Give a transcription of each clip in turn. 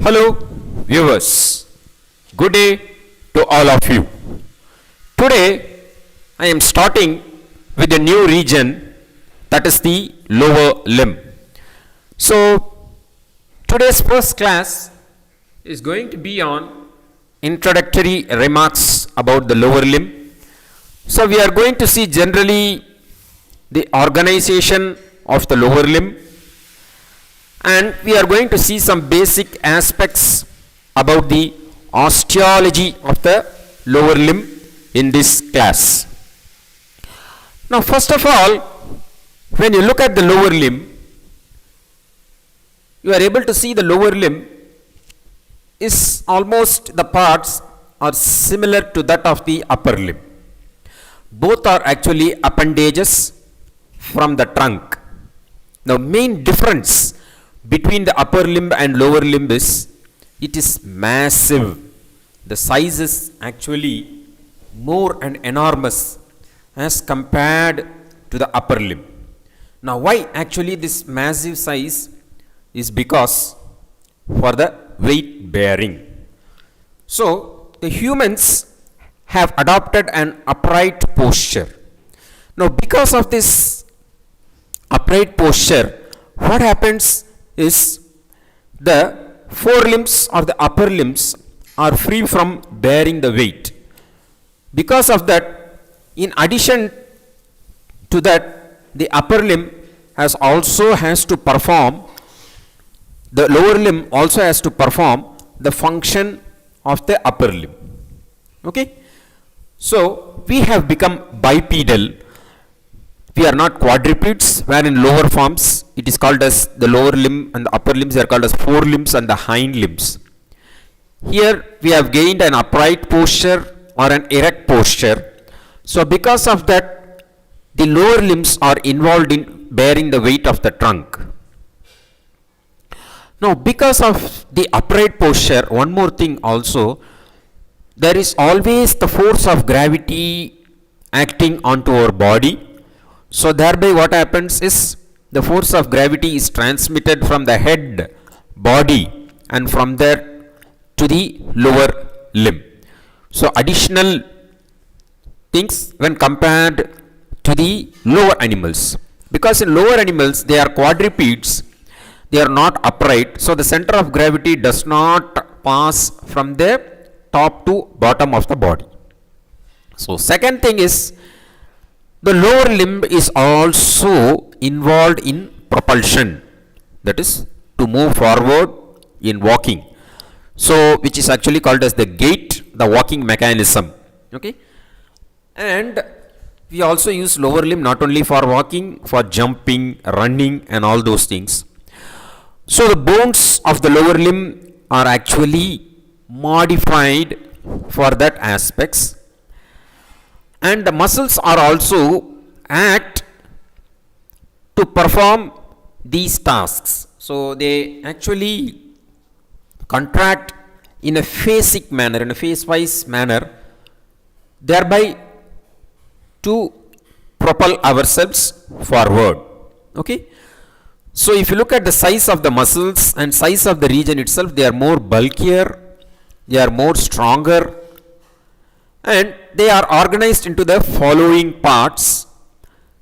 Hello, viewers. Good day to all of you. Today, I am starting with a new region, that is the lower limb. So, today's first class is going to be on introductory remarks about the lower limb. So, we are going to see generally the organization of the lower limb, and we are going to see some basic aspects about the osteology of the lower limb in this class. Now, first of all, when you look at the lower limb, you are able to see the lower limb is almost, the parts are similar to that of the upper limb. Both are actually appendages from the trunk. Now, main difference between the upper limb and lower limb is it is massive. The size is actually more and enormous as compared to the upper limb. Now, why actually this massive size is because for the weight bearing. So, the humans have adopted an upright posture. Now, because of this upright posture, what happens is the forelimbs or the upper limbs are free from bearing the weight. Because of that, in addition to that, the upper limb has to perform, the lower limb also has to perform the function of the upper limb. Okay? So, we have become bipedal. We are not quadrupeds, where in lower forms it is called as the lower limb and the upper limbs are called as forelimbs and the hind limbs. Here we have gained an upright posture or an erect posture. So, because of that, the lower limbs are involved in bearing the weight of the trunk. Now, because of the upright posture, one more thing also, there is always the force of gravity acting onto our body. So, thereby what happens is the force of gravity is transmitted from the head, body, and from there to the lower limb. So, additional things when compared to the lower animals. Because in lower animals, they are quadrupeds, they are not upright. So, the center of gravity does not pass from the top to bottom of the body. So, second thing is, the lower limb is also involved in propulsion, that is to move forward in walking. So, which is actually called as the gait, the walking mechanism. Okay? And we also use lower limb not only for walking, for jumping, running and all those things. So, the bones of the lower limb are actually modified for that aspects. And the muscles are also act to perform these tasks. So, they actually contract in a phasic manner, in a phase-wise manner, thereby to propel ourselves forward. Okay? So, if you look at the size of the muscles and size of the region itself, they are more bulkier, they are more stronger, and they are organized into the following parts.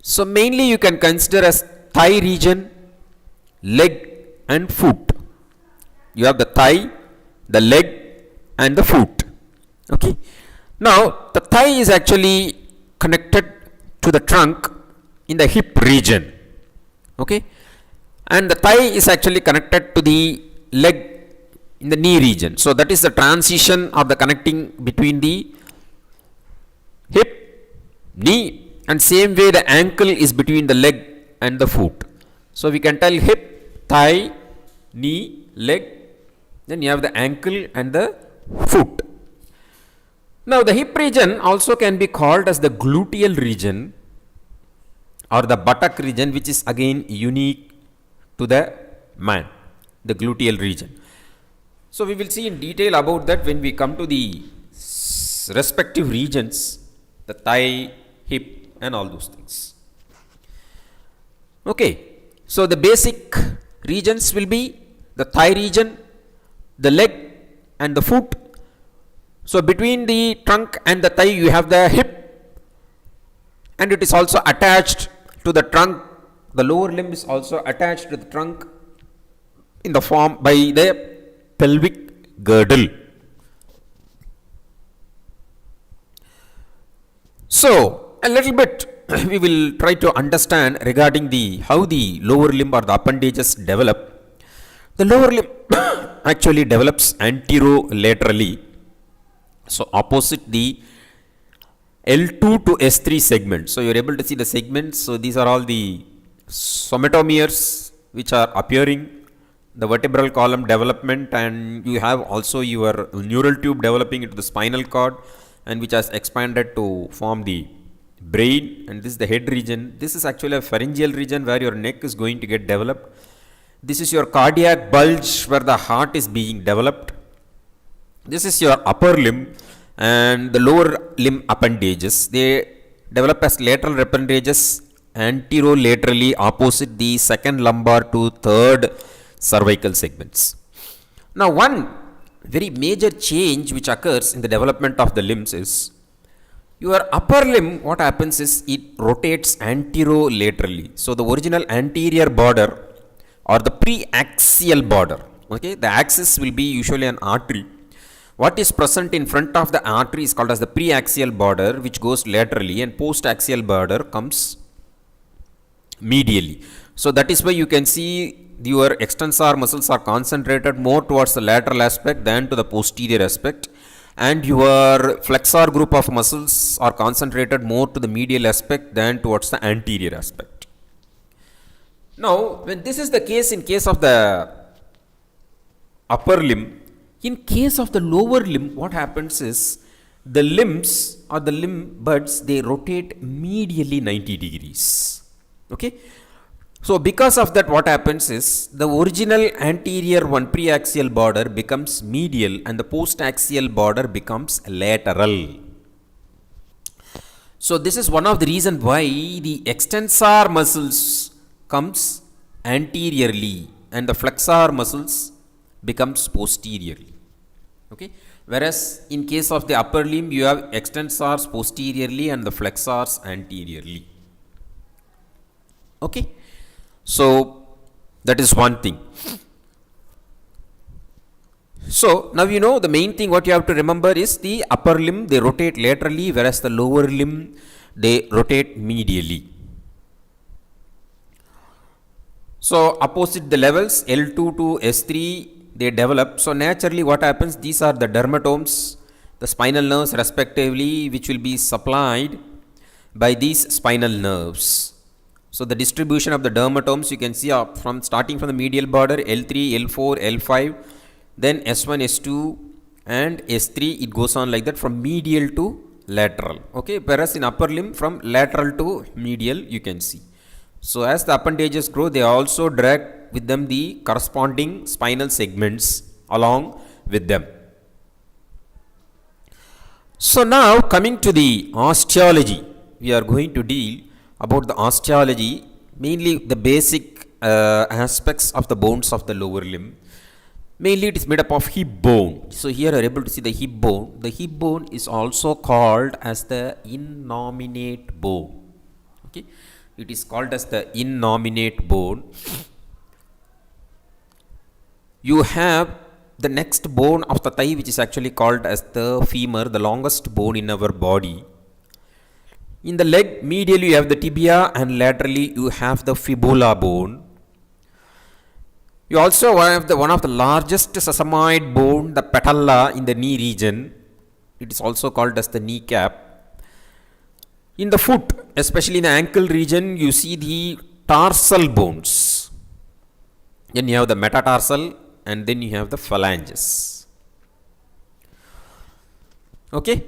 So, mainly you can consider as thigh region, leg and foot. You have the thigh, the leg and the foot. Okay. Now, the thigh is actually connected to the trunk in the hip region. Okay. And the thigh is actually connected to the leg in the knee region. So, that is the transition of the connecting between the hip, knee, and same way the ankle is between the leg and the foot. So, we can tell hip, thigh, knee, leg, then you have the ankle and the foot. Now, the hip region also can be called as the gluteal region or the buttock region, which is again unique to the man, the gluteal region. So, we will see in detail about that when we come to the respective regions, the thigh, hip and all those things. Okay. So, the basic regions will be the thigh region, the leg and the foot. So between the trunk and the thigh you have the hip, and it is also attached to the trunk. The lower limb is also attached to the trunk in the form by the pelvic girdle. So a little bit we will try to understand regarding the how the lower limb or the appendages develop. The lower limb actually develops anterolaterally, so opposite the L2 to S3 segments. So you are able to see the segments. So these are all the somatomeres which are appearing, the vertebral column development, and you have also your neural tube developing into the spinal cord, and which has expanded to form the brain. And this is the head region. This is actually a pharyngeal region where your neck is going to get developed. This is your cardiac bulge where the heart is being developed. This is your upper limb and the lower limb appendages. They develop as lateral appendages anterolaterally opposite the second lumbar to third cervical segments. Now one very major change which occurs in the development of the limbs is your upper limb. What happens is it rotates anterolaterally. So the original anterior border or the preaxial border, okay, the axis will be usually an artery. What is present in front of the artery is called as the preaxial border, which goes laterally, and postaxial border comes medially. So that is why you can see your extensor muscles are concentrated more towards the lateral aspect than to the posterior aspect, and your flexor group of muscles are concentrated more to the medial aspect than towards the anterior aspect. Now when this is the case in case of the upper limb, in case of the lower limb, what happens is the limbs or the limb buds, they rotate medially 90 degrees. Okay. So because of that, what happens is the original anterior one preaxial border becomes medial and the postaxial border becomes lateral. So this is one of the reasons why the extensor muscles comes anteriorly and the flexor muscles becomes posteriorly. Okay. Whereas in case of the upper limb, you have extensors posteriorly and the flexors anteriorly. Okay. So that is one thing. So now you know the main thing what you have to remember is the upper limb, they rotate laterally, whereas the lower limb, they rotate medially. So opposite the levels L2 to S3, they develop. So naturally what happens, these are the dermatomes, the spinal nerves respectively, which will be supplied by these spinal nerves. So the distribution of the dermatomes you can see from starting from the medial border L3, L4, L5, then S1, S2 and S3, it goes on like that from medial to lateral. Okay, whereas in upper limb from lateral to medial you can see. So as the appendages grow, they also drag with them the corresponding spinal segments along with them. So now coming to the osteology, we are going to deal about the osteology, mainly the basic aspects of the bones of the lower limb. Mainly it is made up of hip bone. So here you are able to see the hip bone. The hip bone is also called as the innominate bone. Okay, it is called as the innominate bone. You have the next bone of the thigh, which is actually called as the femur, the longest bone in our body. In the leg, medially you have the tibia and laterally you have the fibula bone. You also have one of the largest sesamoid bone, the patella in the knee region. It is also called as the kneecap. In the foot, especially in the ankle region, you see the tarsal bones. Then you have the metatarsal and then you have the phalanges. Okay.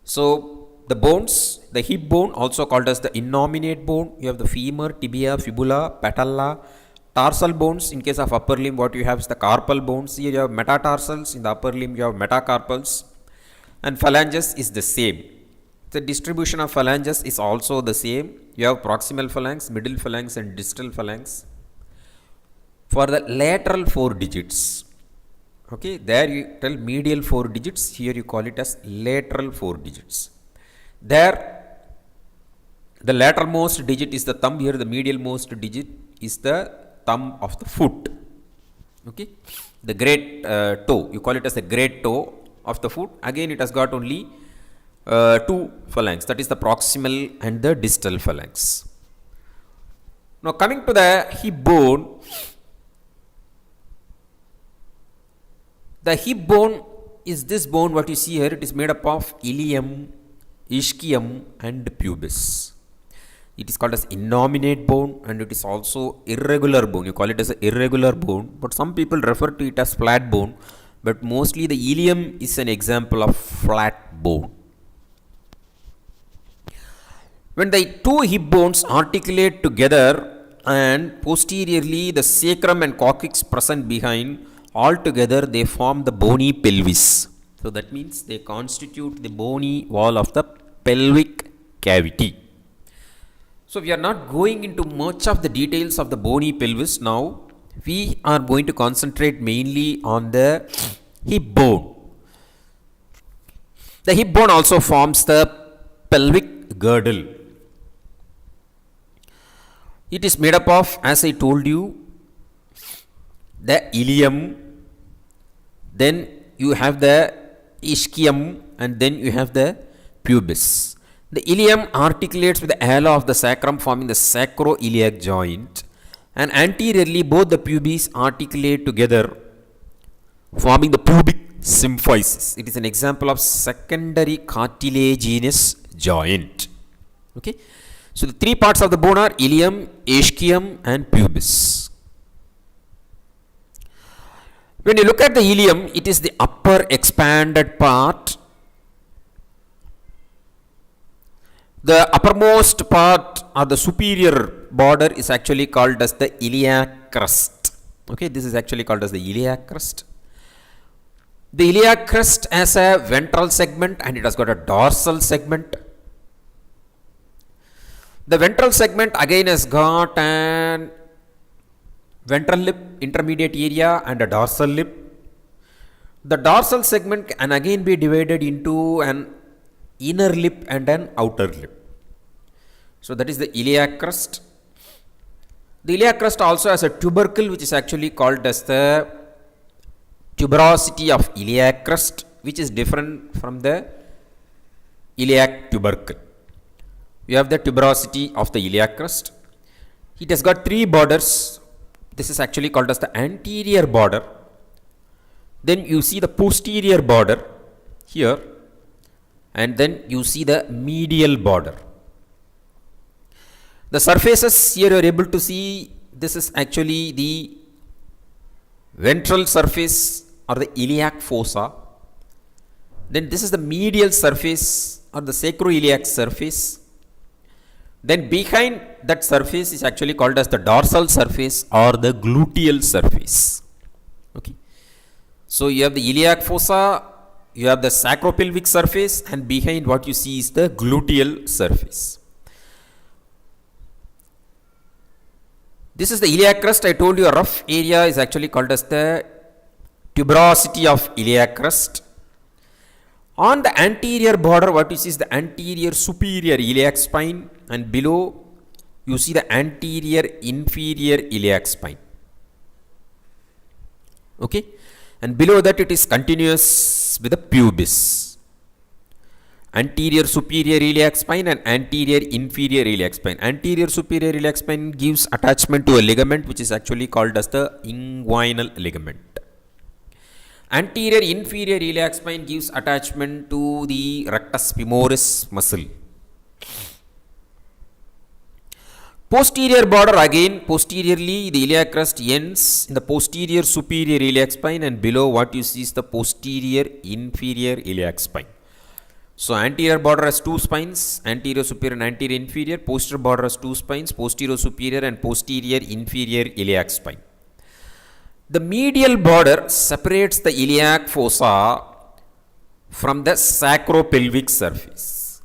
So the bones, the hip bone also called as the innominate bone. You have the femur, tibia, fibula, patella. Tarsal bones, in case of upper limb, what you have is the carpal bones. Here you have metatarsals, in the upper limb you have metacarpals, and phalanges is the same. The distribution of phalanges is also the same. You have proximal phalanx, middle phalanx and distal phalanx. For the lateral 4 digits, Okay, there you tell medial 4 digits, here you call it as lateral 4 digits. There the lateral most digit is the thumb, here the medial most digit is the thumb of the foot. Okay, the great toe, you call it as the great toe of the foot. Again it has got only two phalanx, that is the proximal and the distal phalanx. Now coming to the hip bone, the hip bone is this bone what you see here. It is made up of ilium, ischium and pubis. It is called as innominate bone and it is also irregular bone. You call it as an irregular bone, but some people refer to it as flat bone, but mostly the ilium is an example of flat bone. When the two hip bones articulate together and posteriorly the sacrum and coccyx present behind, all together they form the bony pelvis. So that means they constitute the bony wall of the pelvic cavity. So we are not going into much of the details of the bony pelvis now. We are going to concentrate mainly on the hip bone. The hip bone also forms the pelvic girdle. It is made up of, as I told you, the ilium, then you have the ischium and then you have the pubis. The ilium articulates with the ala of the sacrum forming the sacroiliac joint, and anteriorly both the pubis articulate together forming the pubic symphysis. It is an example of secondary cartilaginous joint. Okay. So the three parts of the bone are ilium, ischium and pubis. When you look at the ilium, it is the upper expanded part. The uppermost part or the superior border is actually called as the iliac crest. Okay, this is actually called as the iliac crest. The iliac crest has a ventral segment and it has got a dorsal segment. The ventral segment again has got an ventral lip, intermediate area and a dorsal lip. The dorsal segment can again be divided into an inner lip and an outer lip. So that is the iliac crest. The iliac crest also has a tubercle which is actually called as the tuberosity of iliac crest, which is different from the iliac tubercle. You have the tuberosity of the iliac crest. It has got three borders. This is actually called as the anterior border. Then you see the posterior border here, and then you see the medial border. The surfaces here you are able to see, this is actually the ventral surface or the iliac fossa. Then this is the medial surface or the sacroiliac surface. Then behind that surface is actually called as the dorsal surface or the gluteal surface. Okay. So you have the iliac fossa, you have the sacropelvic surface, and behind what you see is the gluteal surface. This is the iliac crest. I told you a rough area is actually called as the tuberosity of iliac crest. On the anterior border, what you see is the anterior superior iliac spine, and below you see the anterior inferior iliac spine. Okay, and below that it is continuous with the pubis. Anterior superior iliac spine and anterior inferior iliac spine. Anterior superior iliac spine gives attachment to a ligament which is actually called as the inguinal ligament. Anterior inferior iliac spine gives attachment to the rectus femoris muscle. Posterior border, again posteriorly the iliac crest ends in the posterior superior iliac spine, and below what you see is the posterior inferior iliac spine. So anterior border has two spines, anterior superior and anterior inferior. Posterior border has two spines, posterior superior and posterior inferior iliac spine. The medial border separates the iliac fossa from the sacropelvic surface.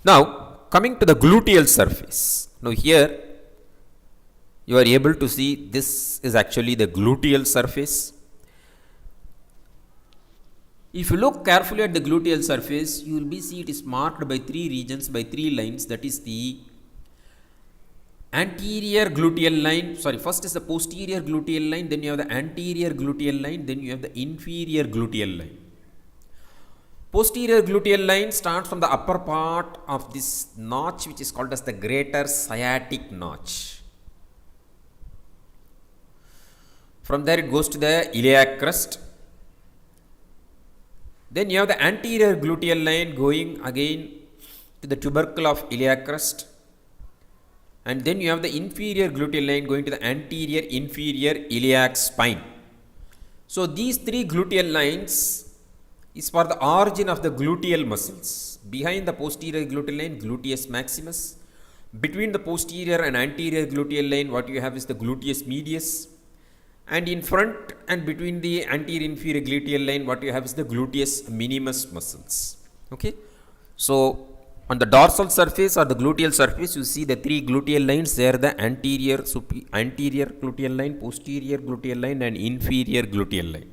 Now coming to the gluteal surface. Now here you are able to see this is actually the gluteal surface. If you look carefully at the gluteal surface, you will see it is marked by three regions, by three lines. That is the anterior gluteal line. Sorry, first is the posterior gluteal line, then you have the anterior gluteal line, then you have the inferior gluteal line. Posterior gluteal line starts from the upper part of this notch, which is called as the greater sciatic notch. From there it goes to the iliac crest. Then you have the anterior gluteal line going again to the tubercle of iliac crest. And then you have the inferior gluteal line going to the anterior inferior iliac spine. So these three gluteal lines is for the origin of the gluteal muscles. Behind the posterior gluteal line, gluteus maximus. Between the posterior and anterior gluteal line, what you have is the gluteus medius. And in front and between the anterior inferior gluteal line, what you have is the gluteus minimus muscles. Okay. So on the dorsal surface or the gluteal surface, you see the three gluteal lines. They are the anterior gluteal line, posterior gluteal line, and inferior gluteal line.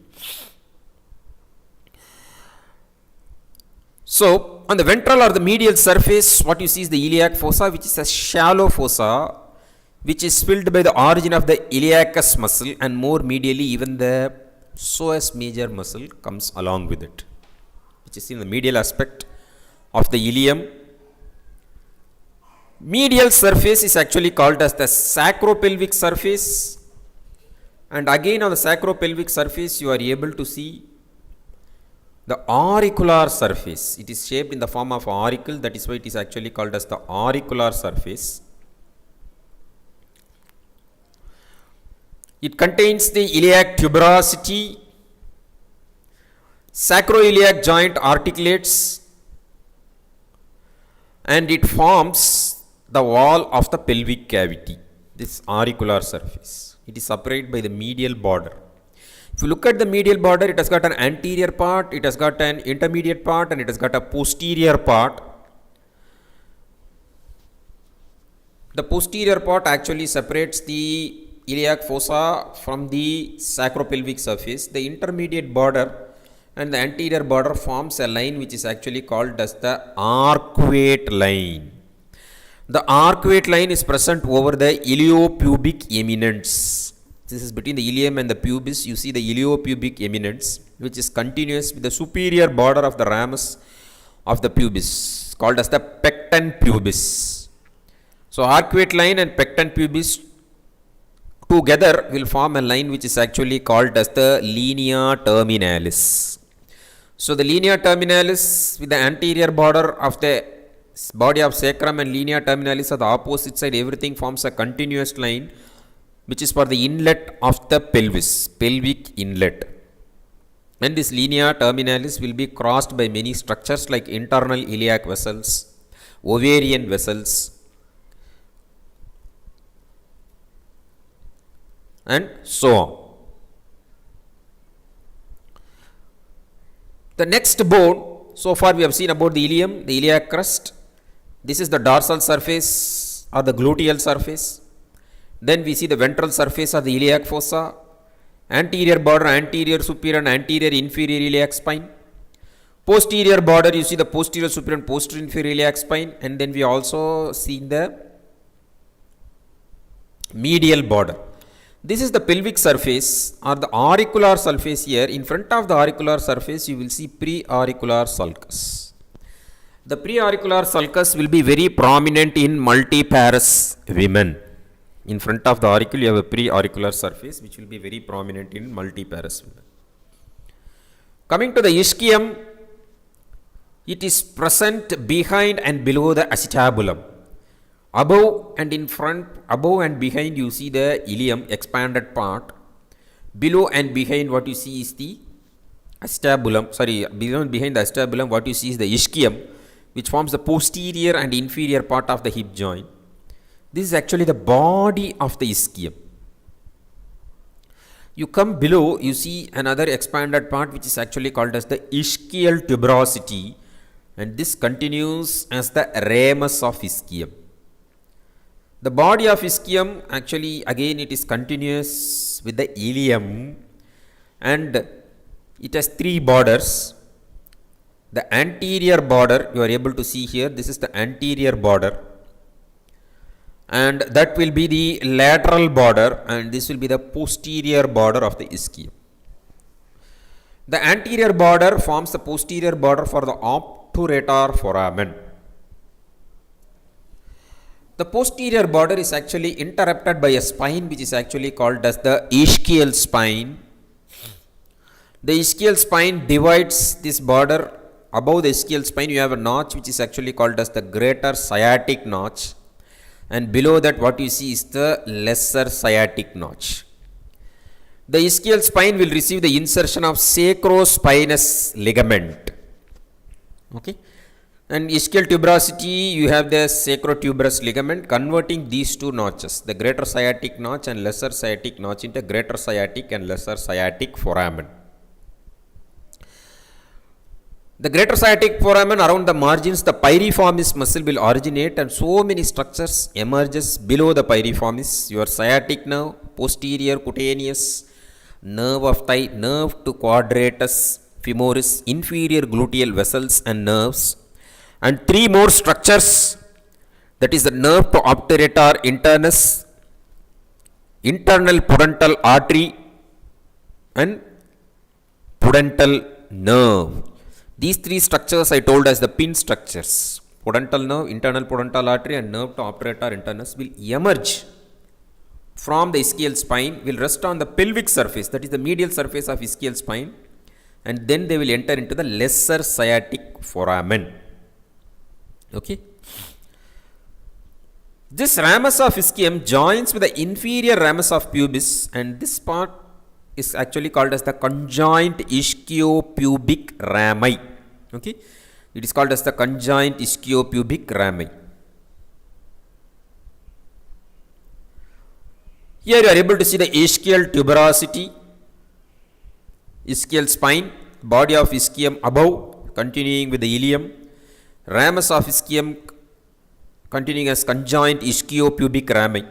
So on the ventral or the medial surface, what you see is the iliac fossa, which is a shallow fossa, which is filled by the origin of the iliacus muscle, and more medially even the psoas major muscle comes along with it, which is in the medial aspect of the ilium. Medial surface is actually called as the sacropelvic surface, and again on the sacropelvic surface you are able to see the auricular surface. It is shaped in the form of auricle, that is why it is actually called as the auricular surface. It contains the iliac tuberosity, sacroiliac joint articulates, and it forms the wall of the pelvic cavity, this auricular surface. It is separated by the medial border. If you look at the medial border, it has got an anterior part, it has got an intermediate part, and it has got a posterior part. The posterior part actually separates the iliac fossa from the sacropelvic surface. The intermediate border and the anterior border forms a line which is actually called as the arcuate line. The arcuate line is present over the iliopubic eminence. This is between the ilium and the pubis. You see the iliopubic eminence, which is continuous with the superior border of the ramus of the pubis, called as the pecten pubis. So arcuate line and pecten pubis together will form a line which is actually called as the linea terminalis. So the linea terminalis with the anterior border of the body of sacrum and linea terminalis on the opposite side, everything forms a continuous line which is for the inlet of the pelvis, pelvic inlet. And this linea terminalis will be crossed by many structures like internal iliac vessels, ovarian vessels, and so on. The next bone, so far we have seen about the ilium, the iliac crest. This is the dorsal surface or the gluteal surface. Then we see the ventral surface of the iliac fossa, anterior border, anterior superior and anterior inferior iliac spine. Posterior border, you see the posterior superior and posterior inferior iliac spine, and then we also see the medial border. This is the pelvic surface or the auricular surface here. In front of the auricular surface, you will see preauricular sulcus. The preauricular sulcus will be very prominent in multiparous women. In front of the auricle, you have a preauricular surface which will be very prominent in multiparous women. Coming to the ischium, it is present behind and below the acetabulum. Above and in front, above and behind, you see the ilium, expanded part. Below and behind, what you see is the acetabulum. Sorry, below and behind the acetabulum, what you see is the ischium, which forms the posterior and inferior part of the hip joint. This is actually the body of the ischium. You come below, you see another expanded part which is actually called as the ischial tuberosity, and this continues as the ramus of ischium. The body of ischium actually again it is continuous with the ilium and it has three borders. The anterior border you are able to see here, this is the anterior border, and that will be the lateral border, and this will be the posterior border of the ischium. The anterior border forms the posterior border for the obturator foramen. The posterior border is actually interrupted by a spine which is actually called as the ischial spine. The ischial spine divides this border. Above the ischial spine you have a notch which is actually called as the greater sciatic notch, and below that what you see is the lesser sciatic notch. The ischial spine will receive the insertion of sacrospinous ligament. Okay. And ischial tuberosity, you have the sacrotuberous ligament converting these two notches, the greater sciatic notch and lesser sciatic notch, into greater sciatic and lesser sciatic foramen. The greater sciatic foramen, around the margins, the piriformis muscle will originate, and so many structures emerges below the piriformis. Your sciatic nerve, posterior cutaneous, nerve of thigh, nerve to quadratus femoris, inferior gluteal vessels and nerves, and three more structures, that is the nerve to obturator internus, internal pudendal artery and pudendal nerve. These three structures I told as the pin structures, pudendal nerve, internal pudendal artery and nerve to obturator internus, will emerge from the ischial spine, will rest on the pelvic surface, that is the medial surface of ischial spine, and then they will enter into the lesser sciatic foramen. Okay. This ramus of ischium joins with the inferior ramus of pubis, and this part is actually called as the conjoint ischiopubic rami. Okay. It is called as the conjoint ischiopubic rami. Here you are able to see the ischial tuberosity, ischial spine, body of ischium above, continuing with the ilium, ramus of ischium continuing as conjoint ischiopubic rami.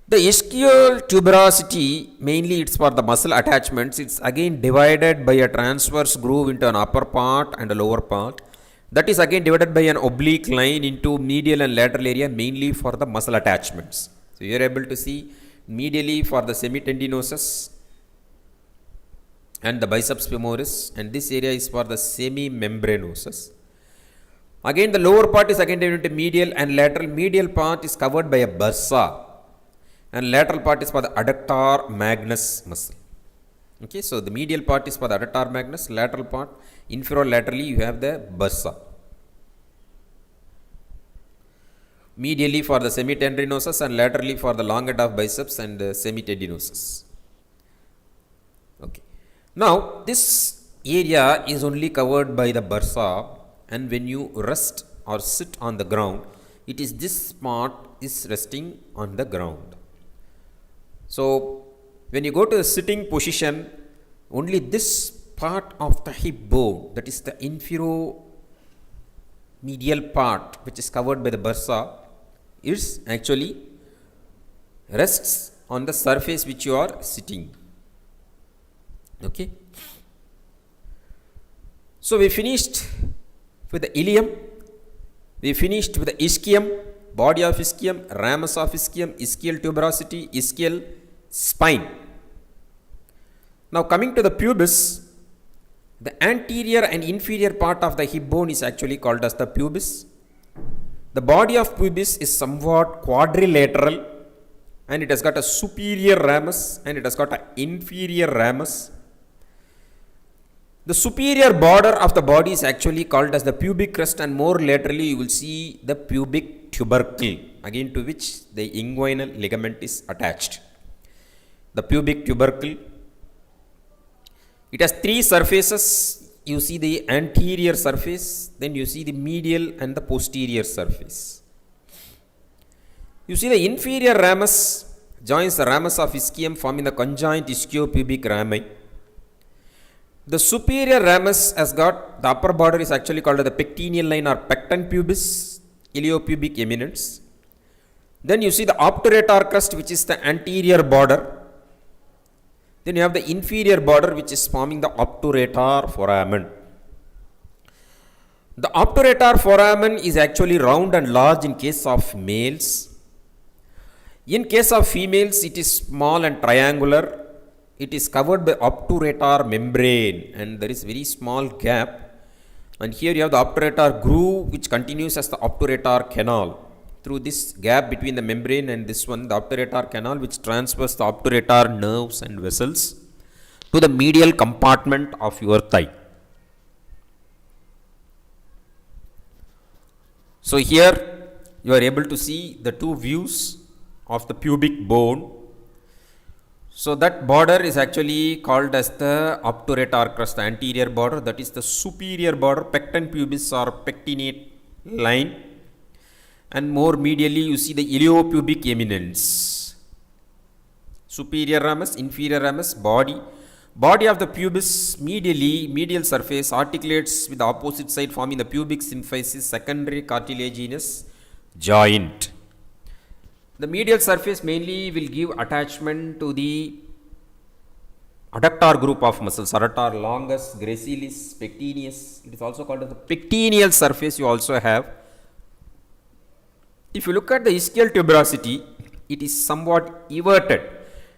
The ischial tuberosity, mainly it's for the muscle attachments. It's again divided by a transverse groove into an upper part and a lower part. That is again divided by an oblique line into medial and lateral area, mainly for the muscle attachments. So you are able to see medially for the semitendinosus and the biceps femoris, and this area is for the semimembranosus. Again the lower part is again divided into medial and lateral. Medial part is covered by a bursa and lateral part is for the adductor magnus muscle. Okay, so the medial part is for the adductor magnus, lateral part, infero-laterally you have the bursa. Medially for the semitendinosus and laterally for the long head of biceps and semitendinosus. Okay. Now this area is only covered by the bursa, and when you rest or sit on the ground, it is this part is resting on the ground. So when you go to the sitting position, only this part of the hip bone, that is the infero medial part which is covered by the bursa, is actually rests on the surface which you are sitting. Okay. So we finished with the ilium, we finished with the ischium, body of ischium, ramus of ischium, ischial tuberosity, ischial spine. Now coming to the pubis, the anterior and inferior part of the hip bone is actually called as the pubis. The body of pubis is somewhat quadrilateral, and it has got a superior ramus and it has got an inferior ramus. The superior border of the body is actually called as the pubic crest, and more laterally you will see the pubic tubercle, again to which the inguinal ligament is attached. The pubic tubercle, it has three surfaces. You see the anterior surface, then you see the medial and the posterior surface. You see the inferior ramus joins the ramus of ischium, forming the conjoint ischiopubic rami. The superior ramus has got, the upper border is actually called the pectineal line or pecten pubis, iliopubic eminence. Then you see the obturator crust, which is the anterior border. Then you have the inferior border, which is forming the obturator foramen. The obturator foramen is actually round and large in case of males. In case of females, it is small and triangular. It is covered by obturator membrane, and there is very small gap. And here you have the obturator groove, which continues as the obturator canal. Through this gap between the membrane and this one, the obturator canal, which transfers the obturator nerves and vessels to the medial compartment of your thigh. So here you are able to see the two views of the pubic bone. So that border is actually called as the obturator crust, the anterior border, that is the superior border, pecten pubis or pectinate line. And more medially you see the iliopubic eminence. Superior ramus, inferior ramus, body. Body of the pubis medially, medial surface articulates with the opposite side, forming the pubic symphysis secondary cartilaginous joint. The medial surface mainly will give attachment to the adductor group of muscles, adductor longus, gracilis, pectineus. It is also called as the pectineal surface you also have. If you look at the ischial tuberosity, it is somewhat everted,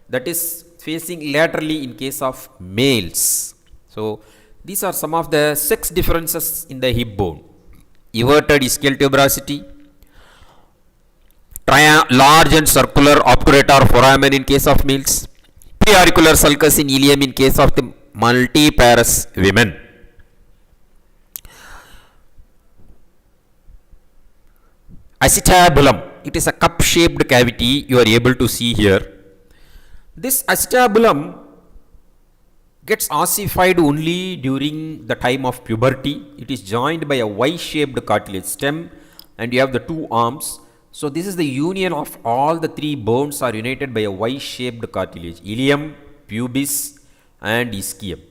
that is facing laterally in case of males. So these are some of the sex differences in the hip bone. Everted ischial tuberosity, large and circular obturator foramen in case of males, preauricular sulcus in ilium in case of the multiparous women. Acetabulum, it is a cup shaped cavity you are able to see here. This acetabulum gets ossified only during the time of puberty. It is joined by a Y-shaped cartilage stem, and you have the two arms. So this is the union of all the three bones are united by a Y-shaped cartilage, ilium, pubis and ischium.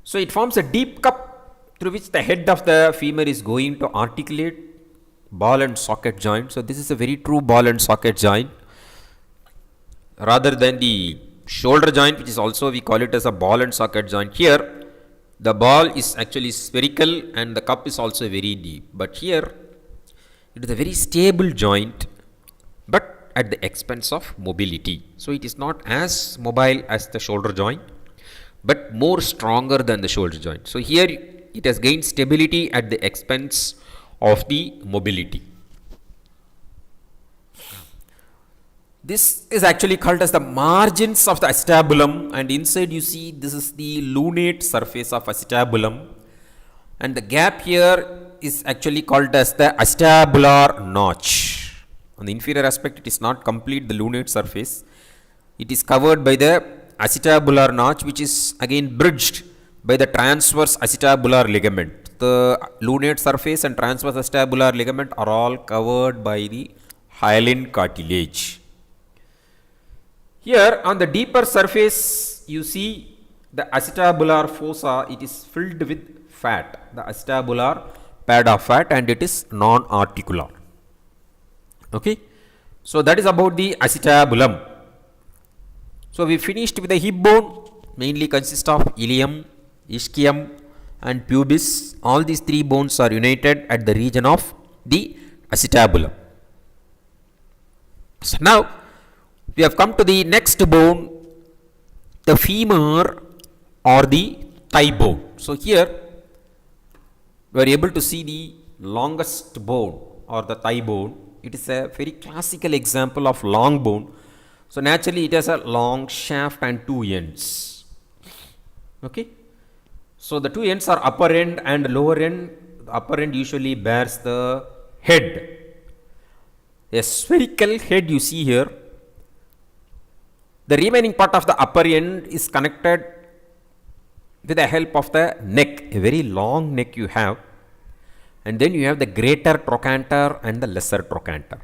So it forms a deep cup through which the head of the femur is going to articulate, ball and socket joint. So this is a very true ball and socket joint, rather than the shoulder joint, which is also we call it as a ball and socket joint. Here the ball is actually spherical and the cup is also very deep, but here it is a very stable joint, but at the expense of mobility. So it is not as mobile as the shoulder joint, but more stronger than the shoulder joint. So here it has gained stability at the expense of the mobility. This is actually called as the margins of the acetabulum, and inside you see this is the lunate surface of acetabulum, and the gap here is actually called as the acetabular notch. On the inferior aspect it is not complete, the lunate surface. It is covered by the acetabular notch, which is again bridged by the transverse acetabular ligament. The lunate surface and transverse acetabular ligament are all covered by the hyaline cartilage. Here on the deeper surface you see the acetabular fossa, it is filled with fat, the acetabular pad of fat, and it is non-articular. Okay, so that is about the acetabulum. So we finished with the hip bone, mainly consists of ilium, ischium and pubis. All these three bones are united at the region of the acetabulum. So now we have come to the next bone, the femur or the thigh bone. So here we are able to see the longest bone or the thigh bone. It is a very classical example of long bone. So naturally it has a long shaft and two ends. Okay. So the two ends are upper end and lower end. The upper end usually bears the head. A spherical head you see here. The remaining part of the upper end is connected with the help of the neck, a very long neck you have, and then you have the greater trochanter and the lesser trochanter.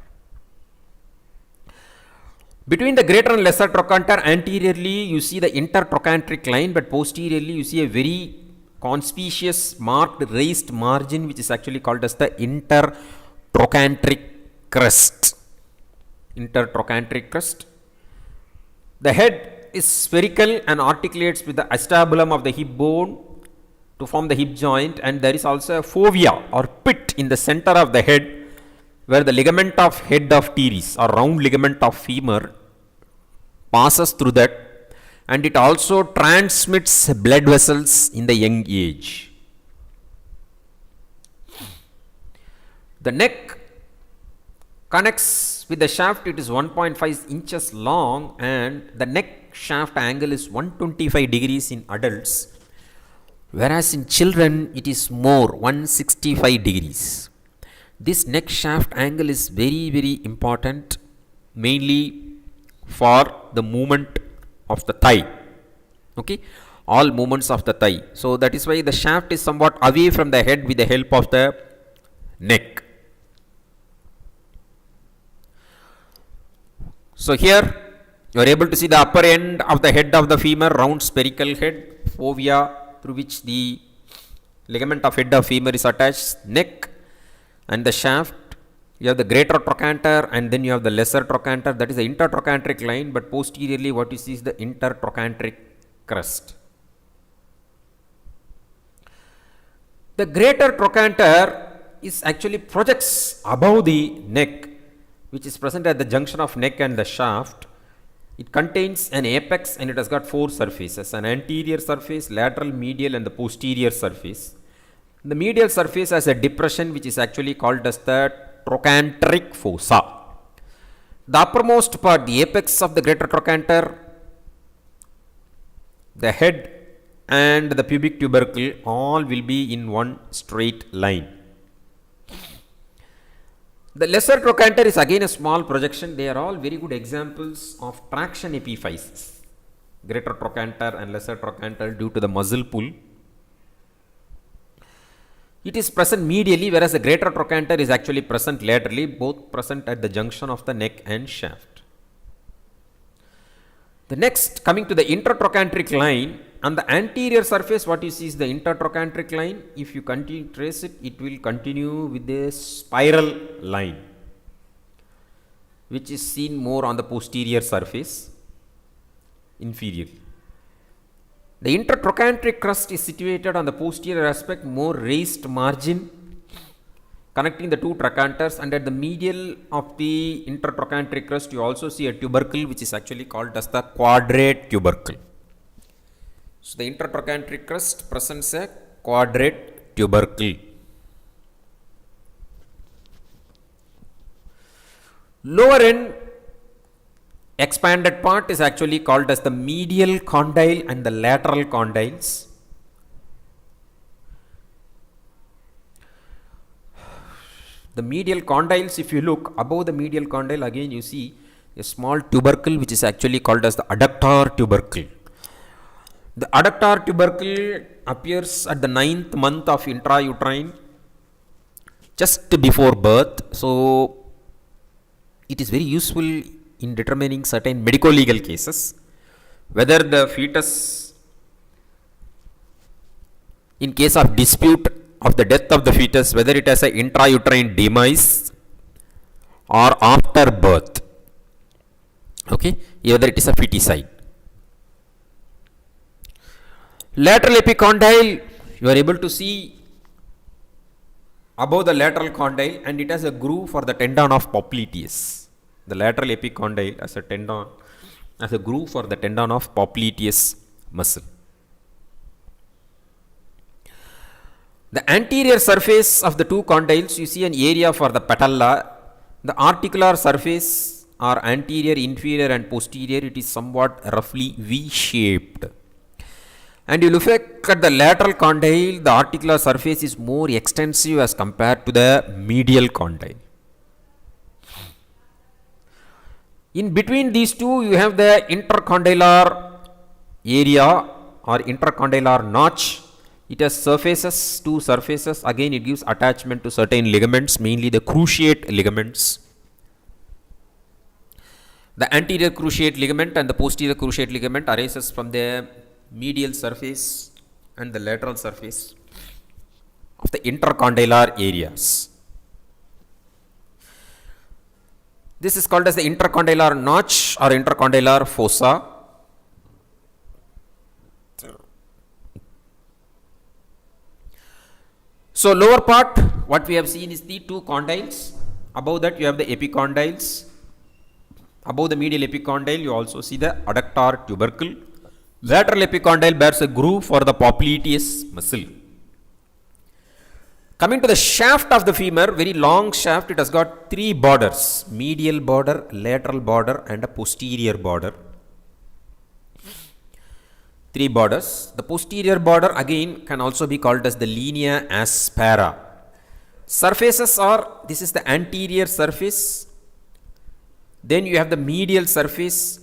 Between the greater and lesser trochanter, anteriorly you see the intertrochanteric line, but posteriorly you see a very conspicuous marked raised margin, which is actually called as the intertrochanteric crest. intertrochanteric crust. The head is spherical and articulates with the acetabulum of the hip bone to form the hip joint, and there is also a fovea or pit in the center of the head where the ligament of head of teres or round ligament of femur passes through that, and it also transmits blood vessels in the young age. The neck connects with the shaft. It is 1.5 inches long, and the neck shaft angle is 125 degrees in adults, whereas in children it is more, 165 degrees. This neck shaft angle is very important, mainly for the movement of the thigh. Okay, all movements of the thigh. So that is why the shaft is somewhat away from the head with the help of the neck. So here you are able to see the upper end of the head of the femur, round spherical head, fovea through which the ligament of head of femur is attached, neck and the shaft. You have the greater trochanter and then you have the lesser trochanter, that is the intertrochanteric line, but posteriorly what you see is the intertrochanteric crust. The greater trochanter is actually projects above the neck, which is present at the junction of neck and the shaft. It contains an apex and it has got 4 surfaces, an anterior surface, lateral, medial and the posterior surface. The medial surface has a depression which is actually called as the trochanteric fossa. The uppermost part, the apex of the greater trochanter, the head and the pubic tubercle all will be in one straight line. The lesser trochanter is again a small projection. They are all very good examples of traction epiphysis. Greater trochanter and lesser trochanter due to the muscle pull. It is present medially, whereas the greater trochanter is actually present laterally, both present at the junction of the neck and shaft. The next, coming to the intertrochanteric line, on the anterior surface what you see is the intertrochanteric line. If you continue trace it, it will continue with a spiral line which is seen more on the posterior surface, inferior. The intertrochanteric crust is situated on the posterior aspect, more raised margin connecting the two trochanters, and at the medial of the intertrochanteric crust you also see a tubercle which is actually called as the quadrate tubercle. So the intertrochanteric crust presents a quadrate tubercle. Lower end expanded part is actually called as the medial condyle and the lateral condyles. The medial condyles, if you look above the medial condyle, again you see a small tubercle which is actually called as the adductor tubercle. The adductor tubercle appears at the 9th month of intrauterine, just before birth. So it is very useful in determining certain medico-legal cases, whether the fetus, in case of dispute of the death of the fetus, whether it has an intrauterine demise or after birth, okay, whether it is a feticide. Lateral epicondyle, you are able to see above the lateral condyle, and it has a groove for the tendon of popliteus. The lateral epicondyle as a tendon, as a groove for the tendon of popliteus muscle. The anterior surface of the two condyles, you see an area for the patella. The articular surface are anterior, inferior and posterior. It is somewhat roughly V-shaped. And you look at the lateral condyle, the articular surface is more extensive as compared to the medial condyle. In between these two, you have the intercondylar area or intercondylar notch. It has surfaces, two surfaces. Again, it gives attachment to certain ligaments, mainly the cruciate ligaments. The anterior cruciate ligament and the posterior cruciate ligament arises from the medial surface and the lateral surface of the intercondylar areas. This is called as the intercondylar notch or intercondylar fossa. So lower part, what we have seen is the two condyles. Above that you have the epicondyles. Above the medial epicondyle you also see the adductor tubercle. Lateral epicondyle bears a groove for the popliteus muscle. Coming to the shaft of the femur, very long shaft, it has got three borders: medial border, lateral border and a posterior border. Three borders. The posterior border again can also be called as the linea aspera. Surfaces are, this is the anterior surface. Then you have the medial surface,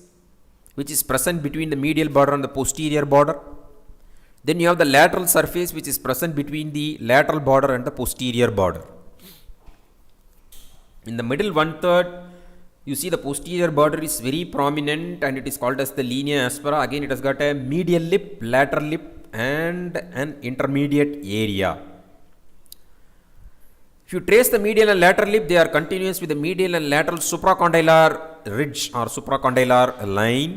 which is present between the medial border and the posterior border. Then you have the lateral surface, which is present between the lateral border and the posterior border. In the middle 1/3, you see the posterior border is very prominent and it is called as the linea aspera. Again, it has got a medial lip, lateral lip and an intermediate area. If you trace the medial and lateral lip, they are continuous with the medial and lateral supracondylar ridge or supracondylar line.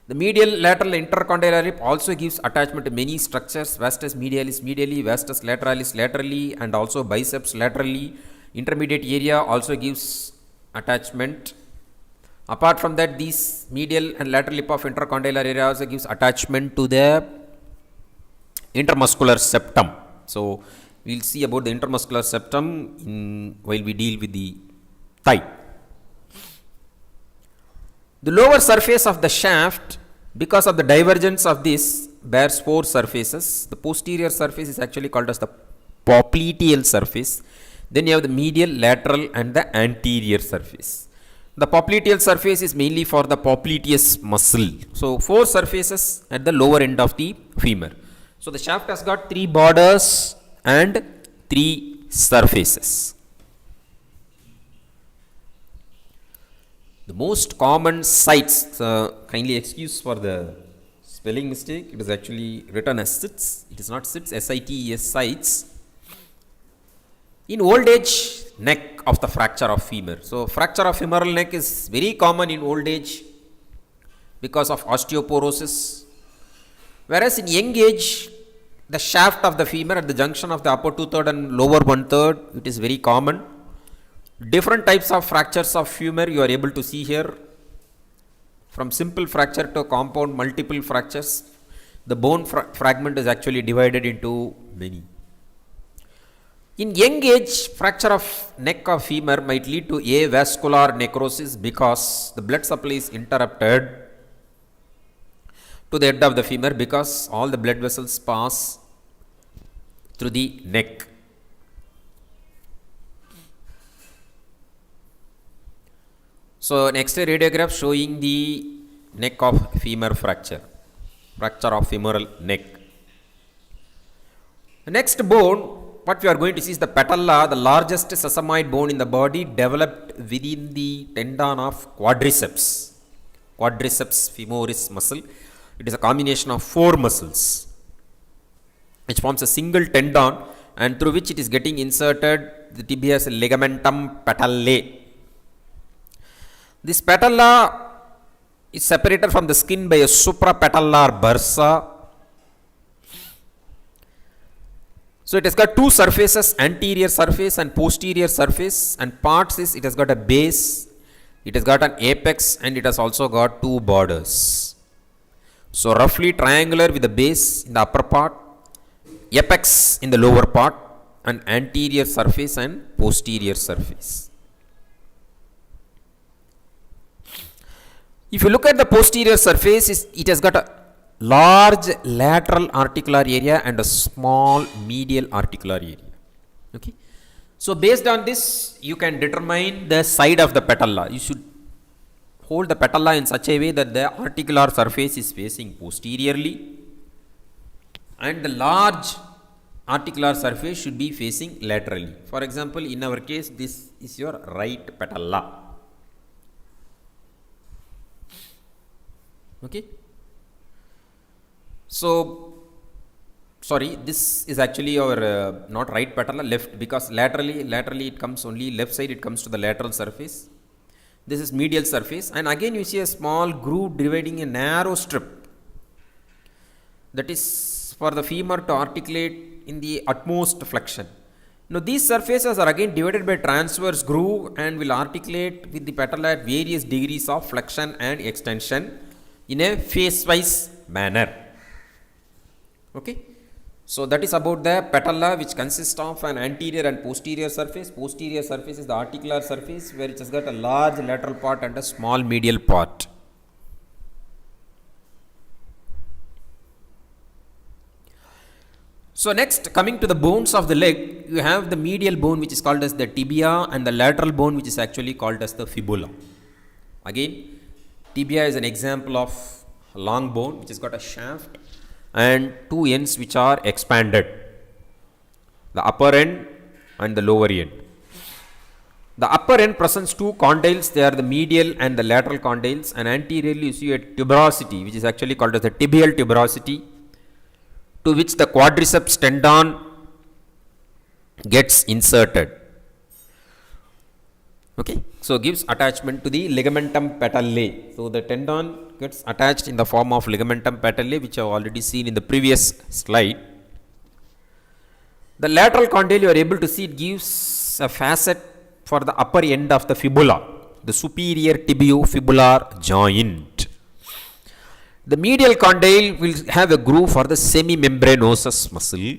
The medial lateral intercondylar lip also gives attachment to many structures: vastus medialis medially, vastus lateralis laterally, and also biceps laterally. Intermediate area also gives attachment. Apart from that, these medial and lateral lip of intercondylar area also gives attachment to the intermuscular septum. So we will see about the intermuscular septum while we deal with the thigh. The lower surface of the shaft, because of the divergence of this, bears four surfaces. The posterior surface is actually called as the popliteal surface. Then you have the medial, lateral and the anterior surface. The popliteal surface is mainly for the popliteus muscle. So four surfaces at the lower end of the femur. So the shaft has got three borders and three surfaces. The most common sites, kindly excuse for the spelling mistake, it is actually written as sits, it is not sits, S-I-T-E-S, sites. In old age, neck of the fracture of femur. So fracture of femoral neck is very common in old age because of osteoporosis. Whereas in young age, the shaft of the femur at the junction of the upper 2/3 and lower 1/3, it is very common. Different types of fractures of femur you are able to see here, from simple fracture to compound multiple fractures. The bone fragment is actually divided into many. In young age, fracture of neck of femur might lead to avascular necrosis because the blood supply is interrupted to the head of the femur, because all the blood vessels pass through the neck. So next radiograph showing the neck of femur fracture of femoral neck. The next bone, what we are going to see is the patella, the largest sesamoid bone in the body, developed within the tendon of quadriceps femoris muscle. It is a combination of four muscles which forms a single tendon, and through which it is getting inserted the tibia's ligamentum patellae. This patella is separated from the skin by a suprapatellar bursa. So it has got two surfaces, anterior surface and posterior surface, and parts is it has got a base, it has got an apex, and it has also got two borders. So roughly triangular with the base in the upper part, apex in the lower part, and anterior surface and posterior surface. If you look at the posterior surface, it has got a large lateral articular area and a small medial articular area. Okay. So based on this, you can determine the side of the patella. You should hold the patella in such a way that the articular surface is facing posteriorly and the large articular surface should be facing laterally. For example, in our case, this is your right patella. Okay. So, sorry, this is actually our not right patella, left, because laterally it comes only left side, it comes to the lateral surface. This is medial surface, and again you see a small groove dividing a narrow strip, that is for the femur to articulate in the utmost flexion. Now these surfaces are again divided by transverse groove and will articulate with the patella at various degrees of flexion and extension in a phase-wise manner. Okay. So that is about the patella, which consists of an anterior and posterior surface. Posterior surface is the articular surface, where it has got a large lateral part and a small medial part. So next, coming to the bones of the leg, you have the medial bone, which is called as the tibia, and the lateral bone, which is actually called as the fibula. Again, tibia is an example of a long bone which has got a shaft and two ends which are expanded, the upper end and the lower end. The upper end presents two condyles, they are the medial and the lateral condyles, and anteriorly you see a tuberosity, which is actually called as the tibial tuberosity, to which the quadriceps tendon gets inserted. Okay, so gives attachment to the ligamentum patellae. So the tendon gets attached in the form of ligamentum patellae, which I have already seen in the previous slide. The lateral condyle, you are able to see, it gives a facet for the upper end of the fibula, the superior tibiofibular joint. The medial condyle will have a groove for the semimembranosus muscle.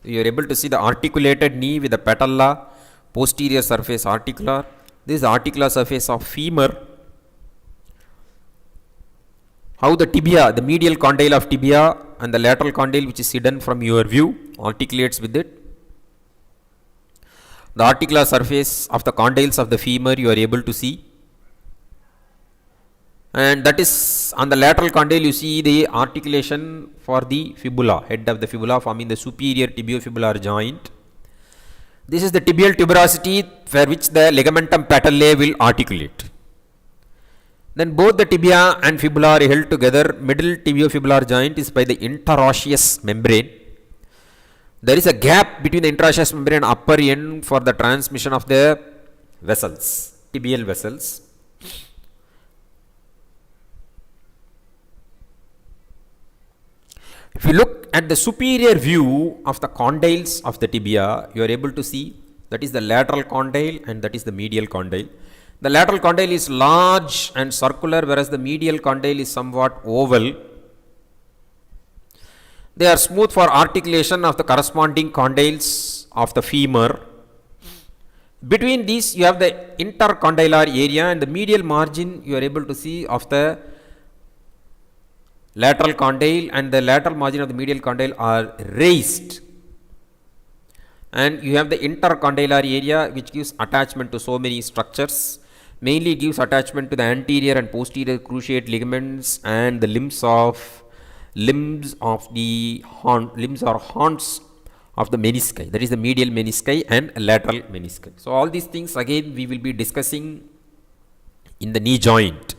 You are able to see the articulated knee with the patella, posterior surface articular. This is the articular surface of femur. How the tibia, the medial condyle of tibia and the lateral condyle, which is hidden from your view, articulates with it. The articular surface of the condyles of the femur you are able to see. And that is on the lateral condyle you see the articulation for the fibula, head of the fibula forming the superior tibiofibular joint. This is the tibial tuberosity for which the ligamentum patellae will articulate. Then both the tibia and fibula are held together. Middle tibiofibular joint is by the interosseous membrane. There is a gap between the interosseous membrane and upper end for the transmission of the vessels, tibial vessels. If you look at the superior view of the condyles of the tibia, you are able to see that is the lateral condyle and that is the medial condyle. The lateral condyle is large and circular, whereas the medial condyle is somewhat oval. They are smooth for articulation of the corresponding condyles of the femur. Between these you have the intercondylar area, and the medial margin you are able to see of the lateral condyle and the lateral margin of the medial condyle are raised, and you have the intercondylar area which gives attachment to so many structures. Mainly it gives attachment to the anterior and posterior cruciate ligaments and the limbs or horns of the menisci, that is the medial menisci and lateral menisci. So all these things again we will be discussing in the knee joint.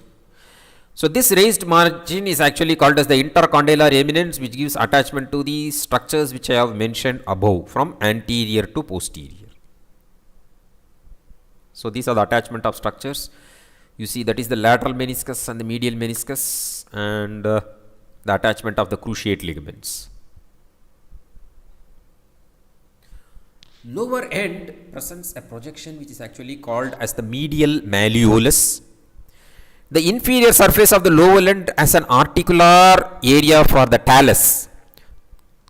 So this raised margin is actually called as the intercondylar eminence, which gives attachment to the structures which I have mentioned above from anterior to posterior. So these are the attachment of structures. You see that is the lateral meniscus and the medial meniscus, and the attachment of the cruciate ligaments. Lower end presents a projection which is actually called as the medial malleolus. The inferior surface of the lower end has an articular area for the talus,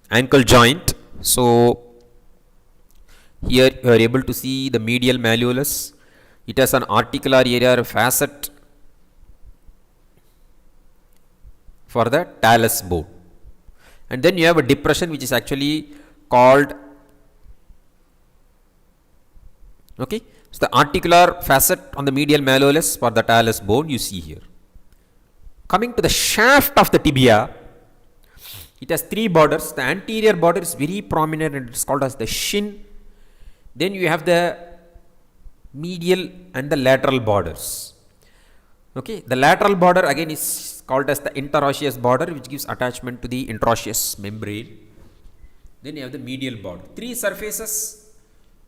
ankle joint. So here you are able to see the medial malleolus. It has an articular area facet for the talus bone. And then you have a depression which is actually called, okay, so the articular facet on the medial malleolus for the talus bone you see here. Coming to the shaft of the tibia, it has three borders. The anterior border is very prominent and it is called as the shin. Then you have the medial and the lateral borders. Okay, the lateral border again is called as the interosseous border, which gives attachment to the interosseous membrane. Then you have the medial border. Three surfaces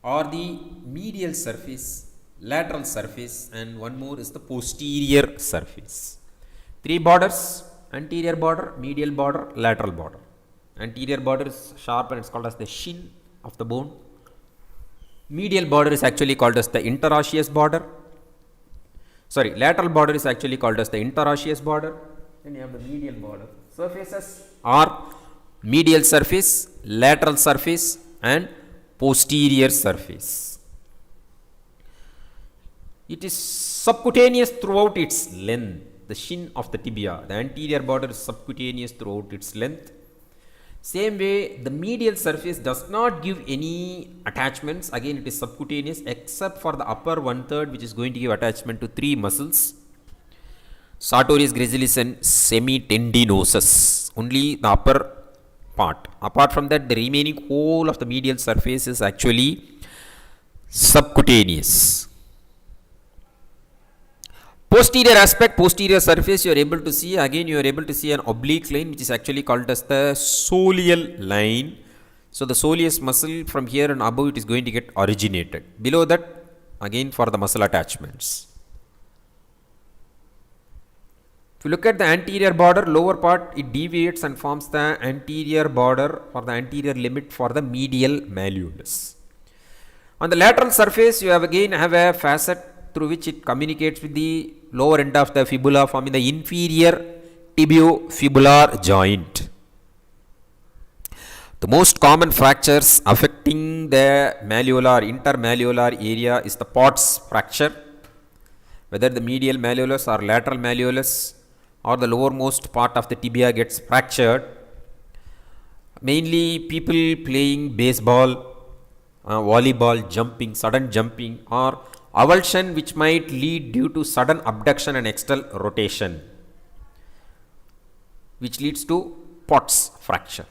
are the medial surface, lateral surface, and one more is the posterior surface. Three borders: anterior border, medial border, lateral border. Anterior border is sharp and it's called as the shin of the bone. Medial border is actually called as the interosseous border. Sorry, lateral border is actually called as the interosseous border. Then you have the medial border. Surfaces are medial surface, lateral surface, and posterior surface. It is subcutaneous throughout its length. The shin of the tibia, the anterior border is subcutaneous throughout its length. Same way, the medial surface does not give any attachments. Again, it is subcutaneous except for the upper 1/3, which is going to give attachment to three muscles: sartorius, gracilis, and semitendinosus. Only the upper part. Apart from that, the remaining whole of the medial surface is actually subcutaneous. Posterior aspect, posterior surface, you are able to see, again you are able to see an oblique line which is actually called as the soleal line. So the soleus muscle, from here and above, it is going to get originated. Below that, again for the muscle attachments. If you look at the anterior border, lower part, it deviates and forms the anterior border or the anterior limit for the medial malleolus. On the lateral surface, you have again have a facet through which it communicates with the lower end of the fibula, forming the inferior tibiofibular joint. The most common fractures affecting the malleolar, intermalleolar area is the Pott's fracture. Whether the medial malleolus or lateral malleolus or the lowermost part of the tibia gets fractured. Mainly people playing baseball, volleyball, jumping, sudden jumping, or avulsion which might lead due to sudden abduction and external rotation, which leads to Pott's fracture.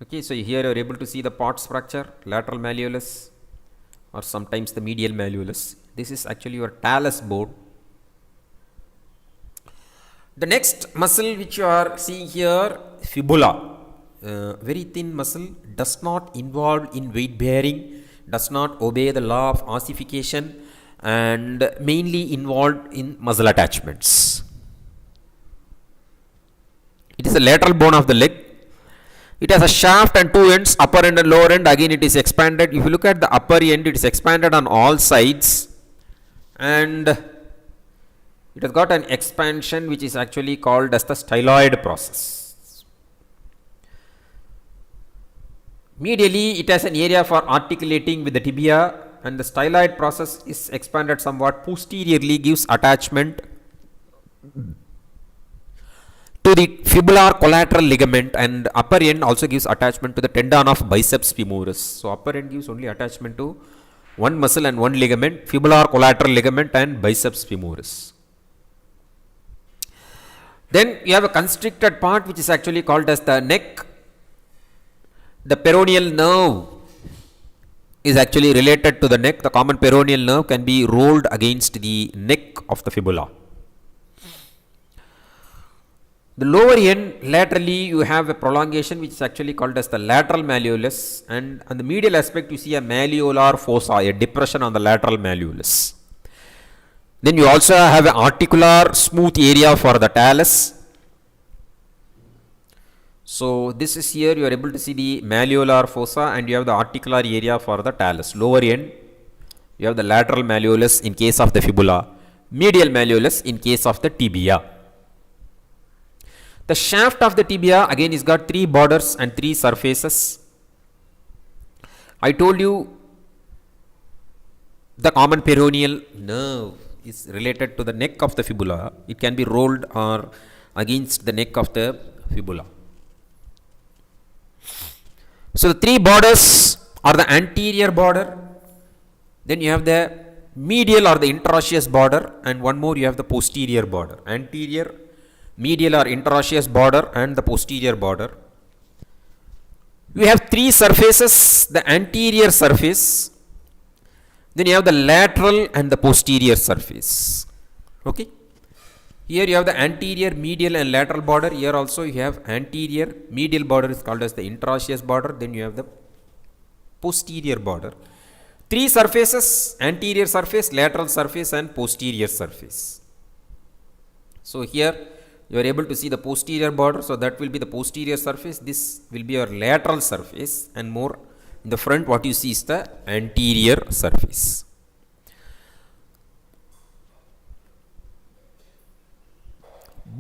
Okay, so here you are able to see the Pott's fracture, lateral malleolus, or sometimes the medial malleolus. This is actually your talus bone. The next muscle which you are seeing here, fibula, very thin muscle, does not involve in weight bearing, does not obey the law of ossification, and mainly involved in muscle attachments. It is a lateral bone of the leg. It has a shaft and two ends, upper end and lower end. Again, it is expanded. If you look at the upper end, it is expanded on all sides, and it has got an expansion which is actually called as the styloid process. Medially, it has an area for articulating with the tibia, and the styloid process is expanded somewhat. Posteriorly, gives attachment to the fibular collateral ligament, and upper end also gives attachment to the tendon of biceps femoris. So upper end gives only attachment to one muscle and one ligament, fibular collateral ligament and biceps femoris. Then you have a constricted part which is actually called as the neck. The peroneal nerve is actually related to the neck. The common peroneal nerve can be rolled against the neck of the fibula. The lower end, laterally, you have a prolongation which is actually called as the lateral malleolus, and on the medial aspect you see a malleolar fossa, a depression on the lateral malleolus. Then you also have an articular smooth area for the talus. So this is here you are able to see the malleolar fossa, and you have the articular area for the talus. Lower end, you have the lateral malleolus in case of the fibula, medial malleolus in case of the tibia. The shaft of the tibia again is got three borders and three surfaces. I told you the common peroneal nerve is related to the neck of the fibula. It can be rolled or against the neck of the fibula. So the three borders are the anterior border, then you have the medial or the interosseous border, and one more you have the posterior border. Anterior, medial or interosseous border and the posterior border. You have three surfaces: the anterior surface, then you have the lateral and the posterior surface. Okay. Here you have the anterior, medial and lateral border. Here also you have anterior, medial border is called as the interosseous border. Then you have the posterior border. Three surfaces: anterior surface, lateral surface and posterior surface. So here you are able to see the posterior border, so that will be the posterior surface, this will be your lateral surface, and more in the front what you see is the anterior surface.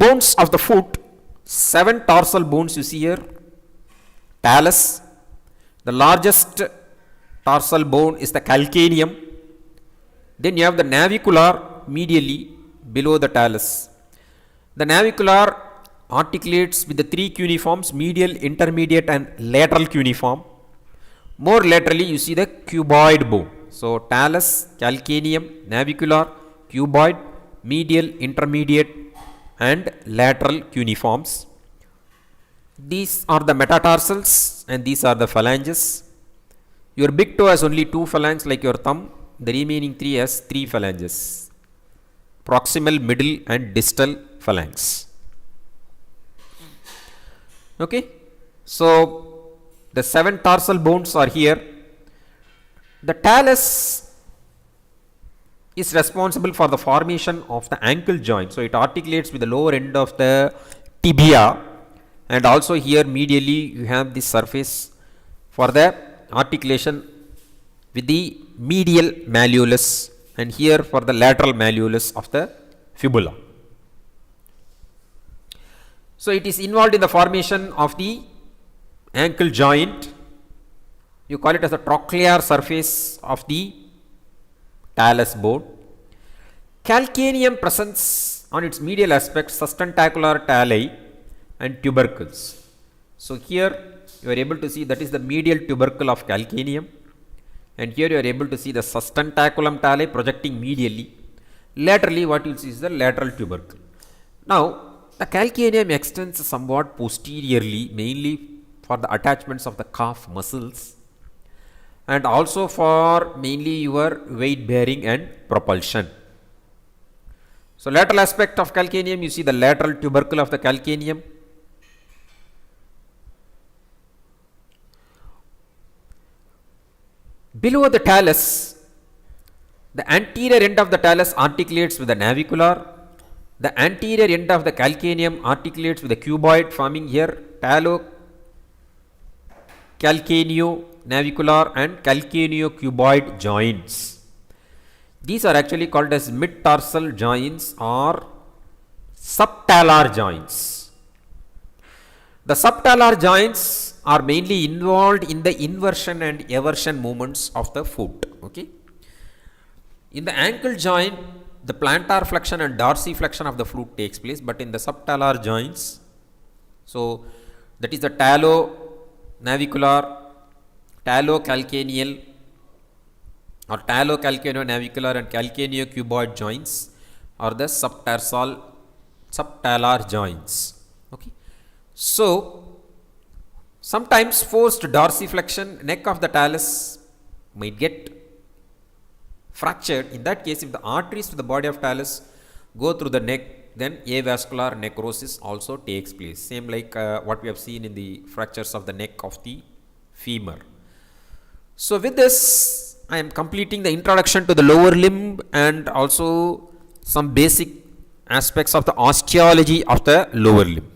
Bones of the foot, 7 tarsal bones you see here. Talus, the largest tarsal bone is the calcaneum. Then you have the navicular medially below the talus. The navicular articulates with the 3 cuneiforms: medial, intermediate and lateral cuneiform. More laterally you see the cuboid bone. So talus, calcaneum, navicular, cuboid, medial, intermediate and lateral cuneiforms. These are the metatarsals and these are the phalanges. Your big toe has only 2 phalanges like your thumb. The remaining 3 has 3 phalanges: proximal, middle and distal phalanx. Okay. So the 7 tarsal bones are here. The talus is responsible for the formation of the ankle joint. So it articulates with the lower end of the tibia, and also here medially you have this surface for the articulation with the medial malleolus, and here for the lateral malleolus of the fibula. So it is involved in the formation of the ankle joint. You call it as the trochlear surface of the talus bone. Calcaneum presents on its medial aspect sustentacular tali and tubercles. So here you are able to see that is the medial tubercle of calcaneum, and here you are able to see the sustentaculum tali projecting medially. Laterally what you see is the lateral tubercle. Now the calcaneum extends somewhat posteriorly, mainly for the attachments of the calf muscles and also for mainly your weight bearing and propulsion. So lateral aspect of calcaneum, you see the lateral tubercle of the calcaneum. Below the talus, the anterior end of the talus articulates with the navicular. The anterior end of the calcaneum articulates with the cuboid, forming here talo, calcaneo, navicular and calcaneo-cuboid joints. These are actually called as mid-tarsal joints or subtalar joints. The subtalar joints are mainly involved in the inversion and eversion movements of the foot. Okay. In the ankle joint, the plantar flexion and dorsiflexion of the foot takes place, but in the subtalar joints, so that is the talo-navicular, talo-calcaneal or talo-calcaneo-navicular and calcaneo-cuboid joints are the subtalar joints. Okay. So sometimes forced dorsiflexion, neck of the talus might get fractured. In that case, if the arteries to the body of talus go through the neck, then avascular necrosis also takes place. Same like what we have seen in the fractures of the neck of the femur. So with this, I am completing the introduction to the lower limb and also some basic aspects of the osteology of the lower limb.